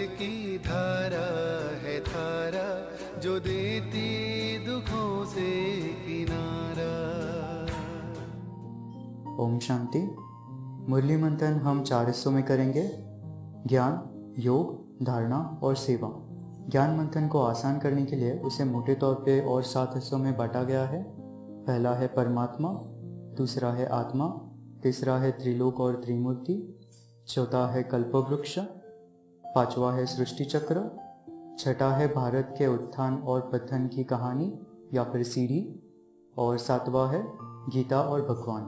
की धारा है धारा जो देती दुखों से किनारा। ओम शांति। मुरली मंथन हम 4 हिस्सों में करेंगे, ज्ञान, योग, धारणा और सेवा। ज्ञान मंथन को आसान करने के लिए उसे मोटे तौर पे और 7 हिस्सों में बांटा गया है। पहला है परमात्मा, दूसरा है आत्मा, तीसरा है त्रिलोक और त्रिमूर्ति, चौथा है कल्पवृक्ष, पांचवा है सृष्टि चक्र, छठा है भारत के उत्थान और पतन की कहानी या फिर सीढ़ी, और सातवां है गीता और भगवान।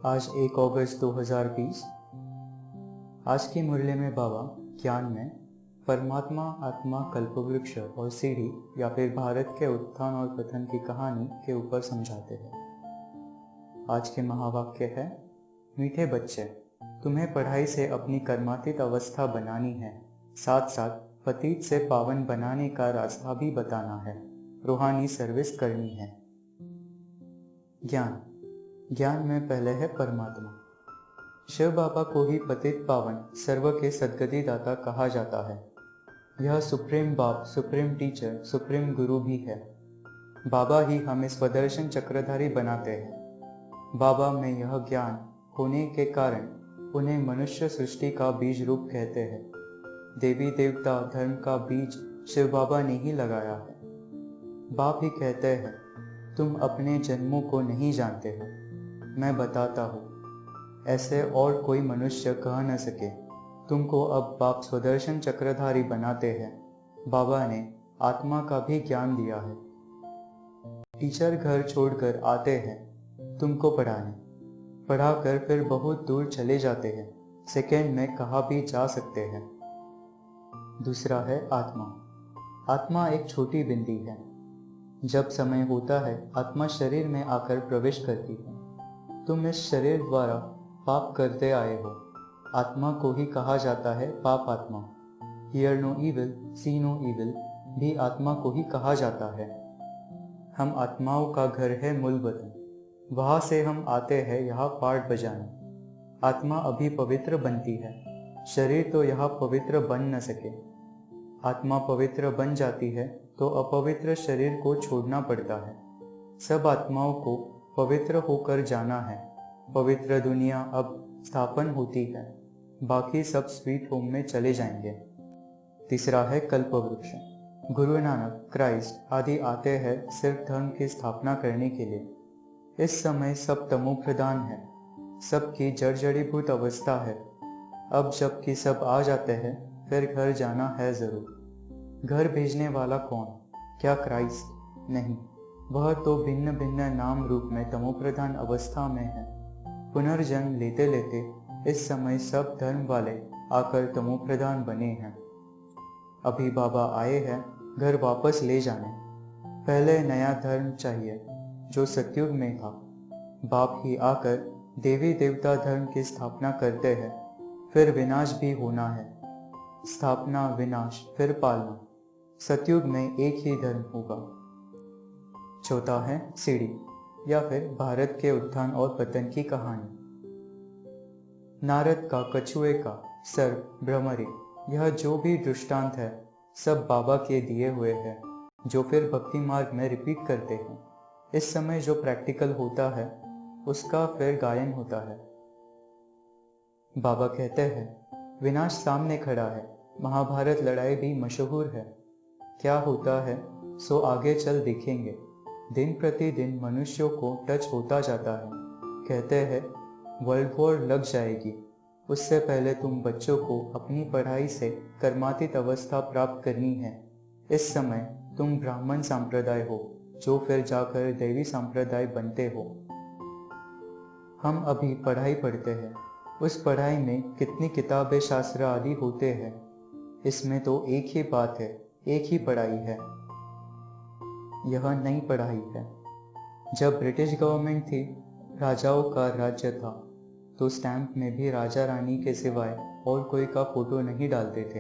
आज 1 अगस्त 2020। आज की मुरली में बाबा ज्ञान में परमात्मा, आत्मा, कल्पवृक्ष और सीढ़ी या फिर भारत के उत्थान और पतन की कहानी के ऊपर समझाते हैं। आज के महावाक्य है, मीठे बच्चे, तुम्हें पढ़ाई से अपनी कर्मातीत अवस्था बनानी है, साथ साथ पतित से पावन बनाने का रास्ता भी बताना है, रूहानी सर्विस करनी है। ज्ञान में पहले है परमात्मा। शिव बाबा को ही पतित पावन, सर्व के सद्गति दाता कहा जाता है। यह सुप्रीम बाप, सुप्रीम टीचर, सुप्रीम गुरु भी है। बाबा ही हमें स्वदर्शन चक्रधारी बनाते हैं। बाबा में यह ज्ञान होने के कारण उन्हें मनुष्य सृष्टि का बीज रूप कहते हैं। देवी देवता धर्म का बीज शिव बाबा ने ही लगाया है। बाप ही कहते हैं, तुम अपने जन्मों को नहीं जानते हो, मैं बताता हूँ, ऐसे और कोई मनुष्य कह न सके। तुमको अब बाप स्वदर्शन चक्रधारी बनाते हैं। बाबा ने आत्मा का भी ज्ञान दिया है। टीचर घर छोड़कर आते हैं तुमको पढ़ाने, पढ़ाकर फिर बहुत दूर चले जाते हैं, सेकेंड में कहा भी जा सकते हैं। दूसरा है आत्मा। आत्मा एक छोटी बिंदी है। जब समय होता है, आत्मा शरीर में आकर प्रवेश करती है। तुम इस शरीर द्वारा पाप करते आए हो। आत्मा को ही कहा जाता है पाप आत्मा। Hear no evil, see no evil भी आत्मा को ही कहा जाता है। हम आत्माओं का घर है मूल वतन, वहां से हम आते हैं यहाँ पाठ बजाने। आत्मा अभी पवित्र बनती है, शरीर तो यहाँ पवित्र बन न सके। आत्मा पवित्र बन जाती है तो अपवित्र शरीर को छोड़ना पड़ता है। सब आत्माओं को पवित्र होकर जाना है। पवित्र दुनिया अब स्थापन होती है, बाकी सब स्वीट होम में चले जाएंगे। तीसरा है कल्पवृक्ष। गुरु नानक, क्राइस्ट आदि आते हैं सिर्फ धर्म की स्थापना करने के लिए। इस समय सब तमो प्रधान है, सबकी जड़जड़ीभूत अवस्था है। अब जबकि सब आ जाते हैं, फिर घर जाना है जरूर। घर भेजने वाला कौन? क्या क्राइस्ट? नहीं, वह तो भिन्न भिन्न नाम रूप में तमोप्रधान अवस्था में है। पुनर्जन्म लेते लेते इस समय सब धर्म वाले आकर तमोप्रधान बने हैं। अभी बाबा आए हैं घर वापस ले जाने। पहले नया धर्म चाहिए जो सतयुग में था। बाप ही आकर देवी देवता धर्म की स्थापना करते हैं, फिर विनाश भी होना है। स्थापना, विनाश, फिर पालना। सतयुग में एक ही धर्म होगा। चौथा है सीढ़ी या फिर भारत के उत्थान और पतन की कहानी। नारद का, कछुए का, सर्प, भ्रमरी, यह जो भी दृष्टांत है सब बाबा के दिए हुए हैं, जो फिर भक्ति मार्ग में रिपीट करते हैं। इस समय जो प्रैक्टिकल होता है उसका फिर गायन होता है। बाबा कहते हैं, विनाश सामने खड़ा है। महाभारत लड़ाई भी मशहूर है। क्या होता है सो आगे चल देखेंगे। दिन प्रतिदिन मनुष्यों को टच होता जाता है। कहते हैं वर्ल्ड वॉर लग जाएगी, उससे पहले तुम बच्चों को अपनी पढ़ाई से कर्मातीत अवस्था प्राप्त करनी है। इस समय तुम ब्राह्मण संप्रदाय हो, जो फिर जाकर देवी संप्रदाय बनते हो। हम अभी पढ़ाई पढ़ते हैं। उस पढ़ाई में कितनी किताबें, शास्त्र आदि होते हैं। इसमें तो एक ही बात है, एक ही पढ़ाई है। यह नई पढ़ाई है। जब ब्रिटिश गवर्नमेंट थी, राजाओं का राज्य था, तो स्टैंप में भी राजा रानी के सिवाय और कोई का फोटो नहीं डालते थे।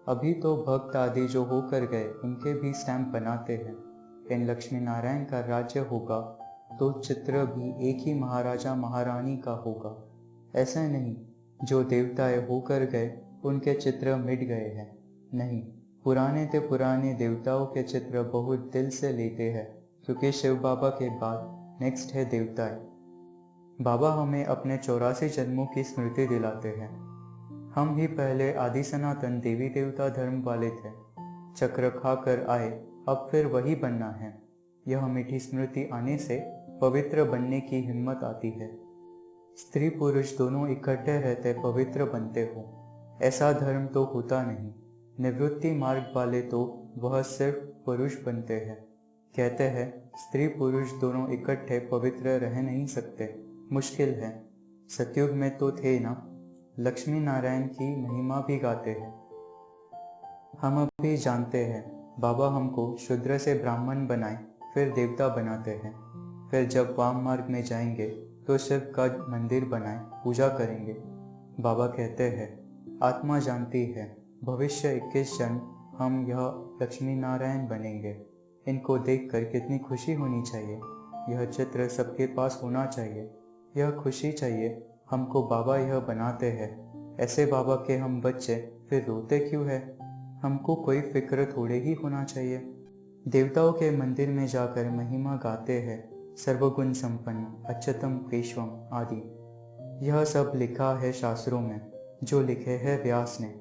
अभी तो भक्त आदि जो होकर गए उनके भी स्टैंप बनाते हैं। इन लक्ष्मी नारायण का राज्य होगा तो चित्र भी एक ही महाराजा महारानी का होगा। ऐसा नहीं जो देवताएं होकर गए उनके चित्र मिट गए हैं। नहीं, पुराने ते पुराने देवताओं के चित्र बहुत दिल से लेते हैं, क्योंकि शिव बाबा के बाद नेक्स्ट है देवताएं। बाबा हमें अपने 84 जन्मों की स्मृति दिलाते हैं। हम ही पहले आदि सनातन देवी देवता धर्म वाले थे, चक्र खाकर आए, अब फिर वही बनना है। यह मीठी स्मृति आने से पवित्र बनने की हिम्मत आती है। स्त्री पुरुष दोनों इकट्ठे रहते पवित्र बनते हो, ऐसा धर्म तो होता नहीं। निवृत्ति मार्ग वाले तो वह सिर्फ पुरुष बनते हैं। कहते हैं स्त्री पुरुष दोनों इकट्ठे पवित्र रह नहीं सकते, मुश्किल है। सतयुग में तो थे ना। लक्ष्मी नारायण की महिमा भी गाते हैं। हम अभी जानते हैं बाबा हमको शूद्र से ब्राह्मण बनाए, फिर देवता बनाते हैं। फिर जब वाम मार्ग में जाएंगे तो शिव का मंदिर बनाए, पूजा करेंगे। बाबा कहते हैं आत्मा जानती है भविष्य 21 जन्म हम यह लक्ष्मी नारायण बनेंगे। इनको देखकर कितनी खुशी होनी चाहिए। यह चित्र सबके पास होना चाहिए। यह खुशी चाहिए हमको। बाबा यह बनाते हैं, ऐसे बाबा के हम बच्चे, फिर रोते क्यों है? हमको कोई फिक्र थोड़े ही होना चाहिए। देवताओं के मंदिर में जाकर महिमा गाते हैं, सर्वगुण संपन्न अच्युतम केशवम आदि। यह सब लिखा है शास्त्रों में, जो लिखे है व्यास ने,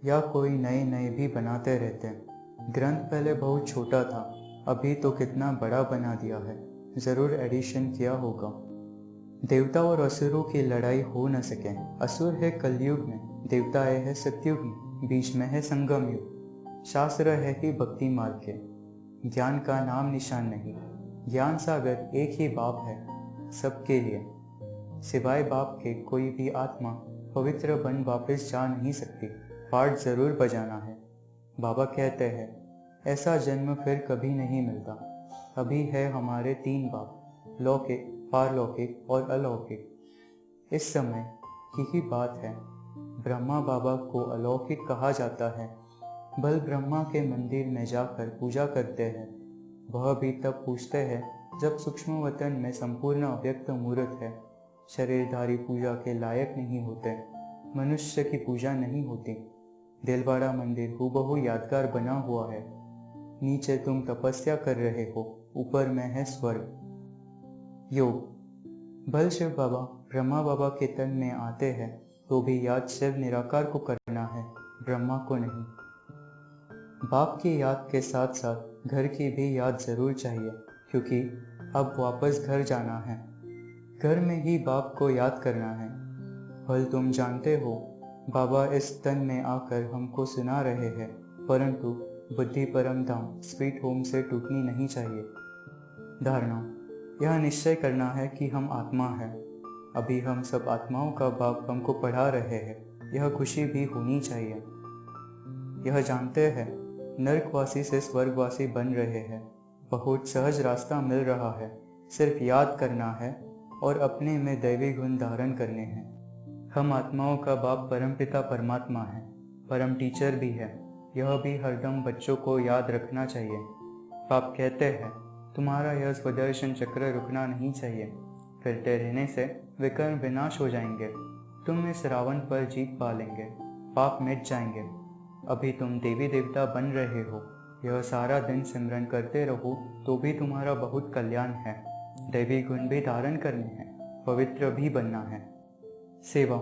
या कोई नए नए भी बनाते रहते हैं। ग्रंथ पहले बहुत छोटा था, अभी तो कितना बड़ा बना दिया है, जरूर एडिशन किया होगा। देवता और असुरों की लड़ाई हो न सके। असुर है कलयुग में, देवताएं है सतयुग में, बीच में है संगम युग। शास्त्र है कि भक्ति मार्ग के, ज्ञान का नाम निशान नहीं। ज्ञान सागर एक ही बाप है सबके लिए, सिवाय बाप के कोई भी आत्मा पवित्र बन वापस जा नहीं सकती। पाठ जरूर बजाना है। बाबा कहते हैं ऐसा जन्म फिर कभी नहीं मिलता। अभी है हमारे 3 बाप, लौकिक, पारलौकिक और अलौकिक। इस समय की ही बात है, ब्रह्मा बाबा को अलौकिक कहा जाता है। बल ब्रह्मा के मंदिर में जाकर पूजा करते हैं। वह भी तब पूछते हैं जब सूक्ष्म वतन में संपूर्ण अव्यक्त मूर्त है। शरीरधारी पूजा के लायक नहीं होते, मनुष्य की पूजा नहीं होती। दिलवाड़ा मंदिर हूबहू यादगार बना हुआ है। नीचे तुम तपस्या कर रहे हो, ऊपर में है स्वर्ग। योग। बल शिव बाबा ब्रह्मा बाबा के तन में आते हैं तो भी याद शिव निराकार को करना है, ब्रह्मा को नहीं। बाप की याद के साथ साथ घर की भी याद जरूर चाहिए, क्योंकि अब वापस घर जाना है। घर में ही बाप को याद करना है। भल तुम जानते हो बाबा इस तन में आकर हमको सुना रहे हैं, परंतु बुद्धि परम धाम स्वीट होम से टूटनी नहीं चाहिए। धारणा। यह निश्चय करना है कि हम आत्मा हैं। अभी हम सब आत्माओं का बाप हमको पढ़ा रहे हैं, यह खुशी भी होनी चाहिए। यह जानते हैं नरकवासी से स्वर्गवासी बन रहे हैं। बहुत सहज रास्ता मिल रहा है, सिर्फ याद करना है और अपने में दैवी गुण धारण करने हैं। हम आत्माओं का बाप परमपिता परमात्मा है, परम टीचर भी है। यह भी हरदम बच्चों को याद रखना चाहिए। बाप कहते हैं तुम्हारा यह स्वदर्शन चक्र रुकना नहीं चाहिए, फिरते रहने से विकर्म विनाश हो जाएंगे। तुम इस रावण पर जीत पा लेंगे, पाप मिट जाएंगे। अभी तुम देवी देवता बन रहे हो, यह सारा दिन सिमरन करते रहो तो भी तुम्हारा बहुत कल्याण है। दैवी गुण भी धारण करने हैं, पवित्र भी बनना है। सेवा।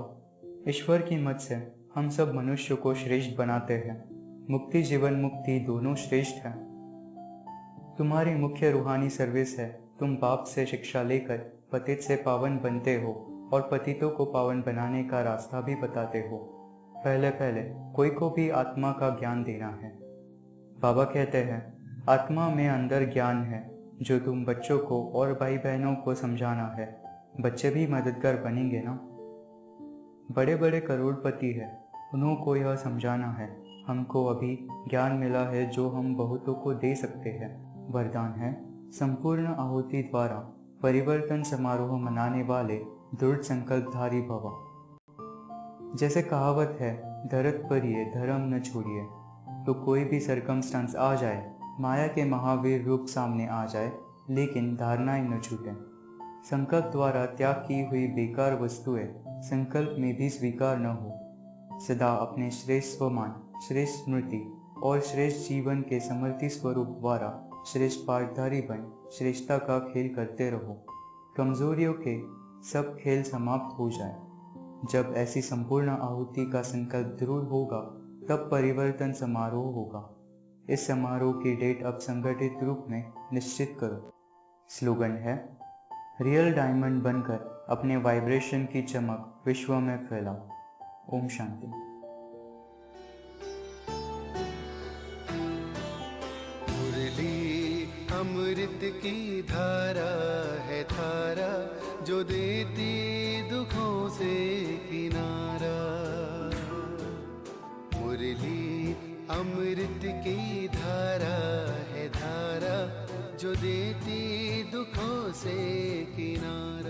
ईश्वर की मत से हम सब मनुष्य को श्रेष्ठ बनाते हैं। मुक्ति जीवन मुक्ति दोनों श्रेष्ठ हैं। तुम्हारी मुख्य रूहानी सर्विस है, तुम बाप से शिक्षा लेकर पतित से पावन बनते हो और पतितों को पावन बनाने का रास्ता भी बताते हो। पहले पहले कोई को भी आत्मा का ज्ञान देना है। बाबा कहते हैं आत्मा में अंदर ज्ञान है जो तुम बच्चों को और भाई बहनों को समझाना है। बच्चे भी मददगार बनेंगे ना। बड़े बड़े करोड़पति है, उन्हों को यह समझाना है। हमको अभी ज्ञान मिला है जो हम बहुतों को दे सकते हैं। वरदान है संपूर्ण आहुति द्वारा परिवर्तन समारोह मनाने वाले दृढ़ संकल्पधारी भव। जैसे कहावत है धरत पर ये धर्म न छोड़िए, तो कोई भी सरकमस्टांस आ जाए, माया के महावीर रूप सामने आ जाए, लेकिन धारणाएं न छूटें। संकल्प द्वारा त्याग की हुई बेकार वस्तुएं संकल्प में भी स्वीकार न हो। सदा अपने श्रेष्ठ स्वमान, श्रेष्ठ स्मृति और श्रेष्ठ जीवन के समर्थी स्वरूप द्वारा श्रेष्ठ पाठधारी बन श्रेष्ठता का खेल करते रहो। कमजोरियों के सब खेल समाप्त हो जाए। जब ऐसी संपूर्ण आहुति का संकल्प दृढ़ होगा तब परिवर्तन समारोह होगा। इस समारोह की डेट अब संगठित रूप में निश्चित करो। स्लोगन है, रियल डायमंड बनकर अपने वाइब्रेशन की चमक विश्व में फैलाओ। ओम शांति। मुरली अमृत की धारा है धारा, जो देती दुखों से किनारा। मुरली अमृत की धारा है धारा, जो देती दुखों से किनारा।